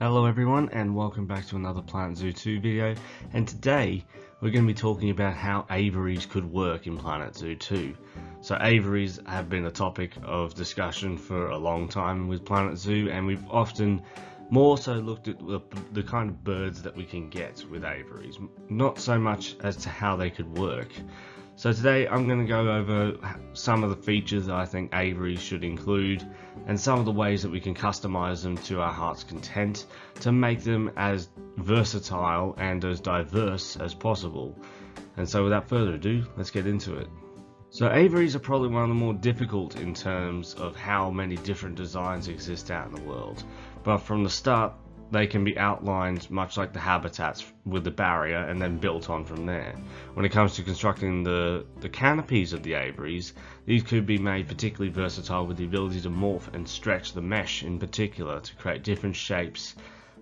Hello everyone and welcome back to another Planet Zoo 2 video, and today we're going to be talking about how aviaries could work in Planet Zoo 2. So aviaries have been a topic of discussion for a long time with Planet Zoo, and we've often more so looked at the kind of birds that we can get with aviaries, not so much as to how they could work. So today I'm going to go over some of the features that I think aviaries should include and some of the ways that we can customize them to our heart's content to make them as versatile and as diverse as possible. And so without further ado, let's get into it. So aviaries are probably one of the more difficult in terms of how many different designs exist out in the world. But from the start, they can be outlined much like the habitats with the barrier and then built on from there. When it comes to constructing the canopies of the aviaries, these could be made particularly versatile with the ability to morph and stretch the mesh in particular to create different shapes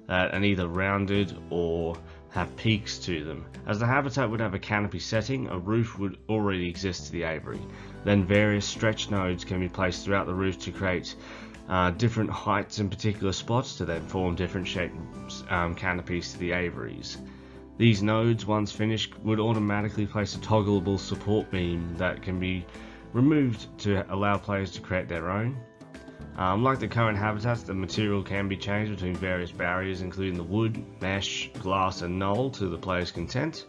and either rounded or have peaks to them. As the habitat would have a canopy setting, a roof would already exist to the aviary. Then various stretch nodes can be placed throughout the roof to create different heights in particular spots to then form different shaped canopies to the aviaries. These nodes, once finished, would automatically place a toggleable support beam that can be removed to allow players to create their own. Like the current habitats, the material can be changed between various barriers, including the wood, mesh, glass and knoll to the player's content.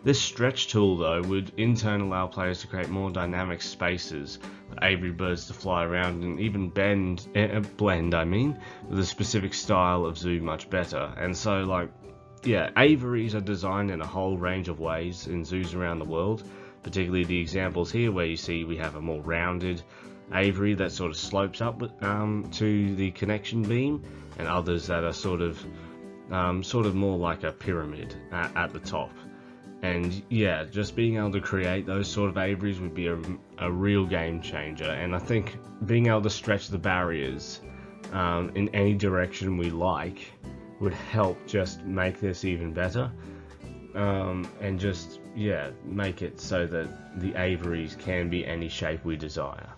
This stretch tool though would in turn allow players to create more dynamic spaces for aviary birds to fly around and even blend with a specific style of zoo much better. And so aviaries are designed in a whole range of ways in zoos around the world, particularly the examples here where you see we have a more rounded aviary that sort of slopes up to the connection beam, and others that are sort of more like a pyramid at the top. And yeah, just being able to create those sort of aviaries would be a real game changer. And I think being able to stretch the barriers in any direction we like would help just make this even better. And just, yeah, make it so that the aviaries can be any shape we desire.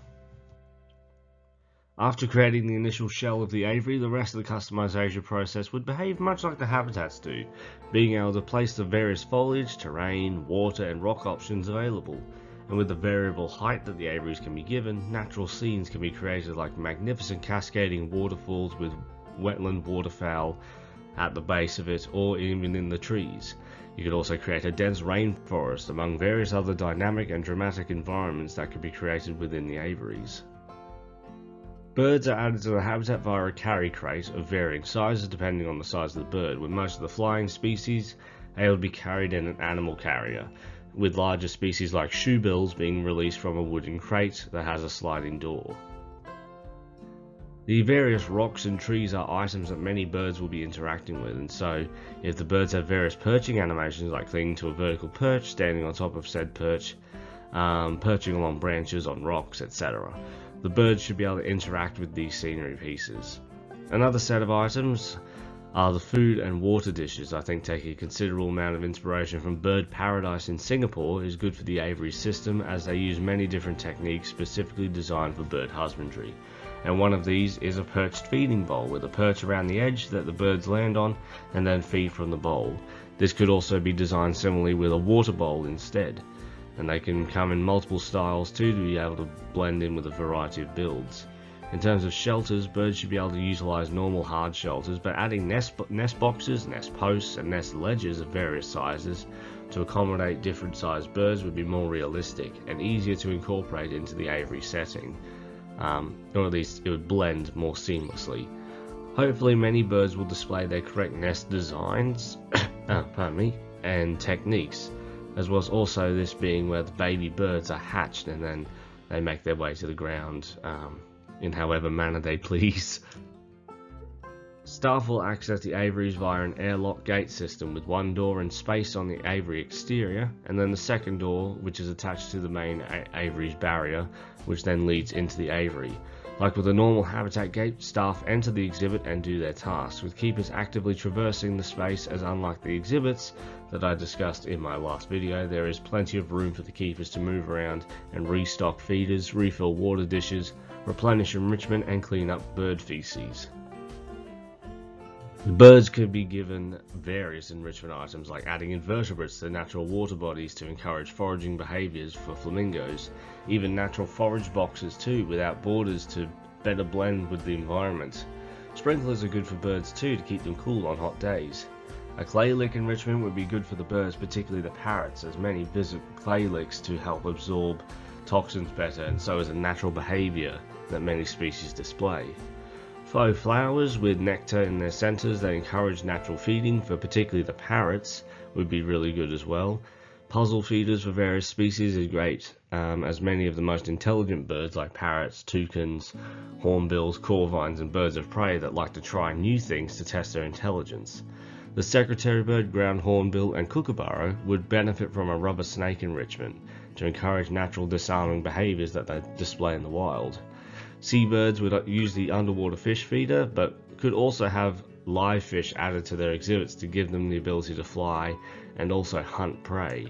After creating the initial shell of the aviary, the rest of the customization process would behave much like the habitats do, being able to place the various foliage, terrain, water and rock options available. And with the variable height that the aviaries can be given, natural scenes can be created like magnificent cascading waterfalls with wetland waterfowl at the base of it or even in the trees. You could also create a dense rainforest among various other dynamic and dramatic environments that could be created within the aviaries. Birds are added to the habitat via a carry crate of varying sizes depending on the size of the bird, with most of the flying species able to be carried in an animal carrier, with larger species like shoebills being released from a wooden crate that has a sliding door. The various rocks and trees are items that many birds will be interacting with, and so if the birds have various perching animations like clinging to a vertical perch, standing on top of said perch, perching along branches on rocks, etc., the birds should be able to interact with these scenery pieces. Another set of items are the food and water dishes. I think taking a considerable amount of inspiration from Bird Paradise in Singapore is good for the aviary system, as they use many different techniques specifically designed for bird husbandry. And one of these is a perched feeding bowl with a perch around the edge that the birds land on and then feed from the bowl. This could also be designed similarly with a water bowl instead. And they can come in multiple styles too to be able to blend in with a variety of builds. In terms of shelters, birds should be able to utilize normal hard shelters, but adding nest boxes, nest posts and nest ledges of various sizes to accommodate different sized birds would be more realistic and easier to incorporate into the aviary setting, or at least it would blend more seamlessly. Hopefully many birds will display their correct nest designs and techniques, as well as also this being where the baby birds are hatched and then they make their way to the ground in however manner they please. Staff will access the aviaries via an airlock gate system with one door and space on the aviary exterior, and then the second door which is attached to the main aviary's barrier, which then leads into the aviary. Like with a normal habitat gate, staff enter the exhibit and do their tasks, with keepers actively traversing the space, as unlike the exhibits that I discussed in my last video, there is plenty of room for the keepers to move around and restock feeders, refill water dishes, replenish enrichment and clean up bird feces. The birds could be given various enrichment items like adding invertebrates to natural water bodies to encourage foraging behaviours for flamingos, even natural forage boxes too without borders to better blend with the environment. Sprinklers are good for birds too to keep them cool on hot days. A clay lick enrichment would be good for the birds, particularly the parrots, as many visit clay licks to help absorb toxins better, and so is a natural behaviour that many species display. Faux flowers with nectar in their centres that encourage natural feeding for particularly the parrots would be really good as well. Puzzle feeders for various species is great, as many of the most intelligent birds like parrots, toucans, hornbills, corvines and birds of prey that like to try new things to test their intelligence. The secretary bird, ground hornbill and kookaburra would benefit from a rubber snake enrichment to encourage natural disarming behaviours that they display in the wild. Seabirds would use the underwater fish feeder, but could also have live fish added to their exhibits to give them the ability to fly and also hunt prey.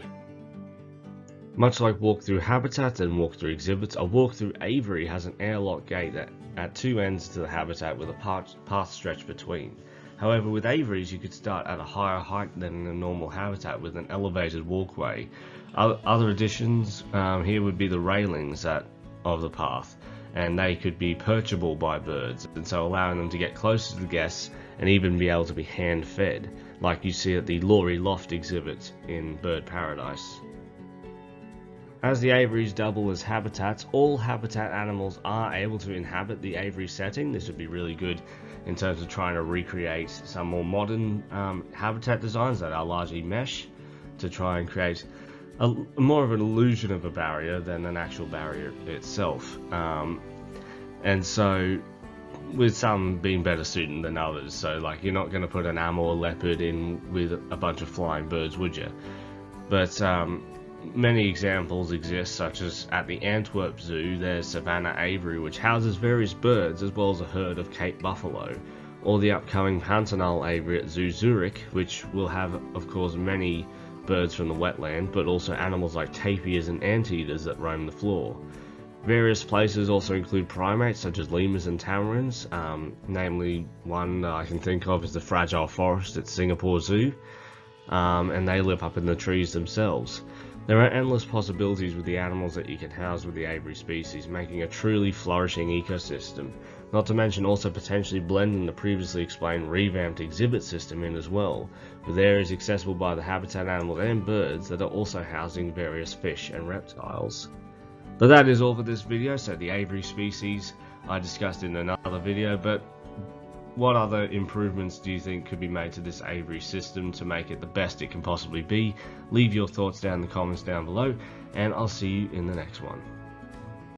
Much like walk-through habitats and walk-through exhibits, a walk-through aviary has an airlock gate at two ends to the habitat with a path stretched between. However, with aviaries you could start at a higher height than in a normal habitat with an elevated walkway. Other additions here would be the railings of the path, and they could be perchable by birds, and so allowing them to get closer to the guests and even be able to be hand-fed, like you see at the Laurie Loft exhibit in Bird Paradise. As the aviaries double as habitats, all habitat animals are able to inhabit the aviary setting. This would be really good in terms of trying to recreate some more modern habitat designs that are largely mesh to try and create more of an illusion of a barrier than an actual barrier itself. And so with some being better suited than others, so like you're not going to put an owl or leopard in with a bunch of flying birds, would you? But many examples exist, such as at the Antwerp Zoo there's Savannah Aviary, which houses various birds as well as a herd of Cape buffalo, or the upcoming Pantanal Aviary at Zoo Zurich, which will have of course many birds from the wetland, but also animals like tapirs and anteaters that roam the floor. Various places also include primates such as lemurs and tamarins, namely one I can think of is the Fragile Forest at Singapore Zoo, and they live up in the trees themselves. There are endless possibilities with the animals that you can house with the aviary species, making a truly flourishing ecosystem, not to mention also potentially blending the previously explained revamped exhibit system in as well, with areas accessible by the habitat animals and birds that are also housing various fish and reptiles. But that is all for this video. So the aviary species I discussed in another video, but what other improvements do you think could be made to this aviary system to make it the best it can possibly be? Leave your thoughts down in the comments down below, and I'll see you in the next one.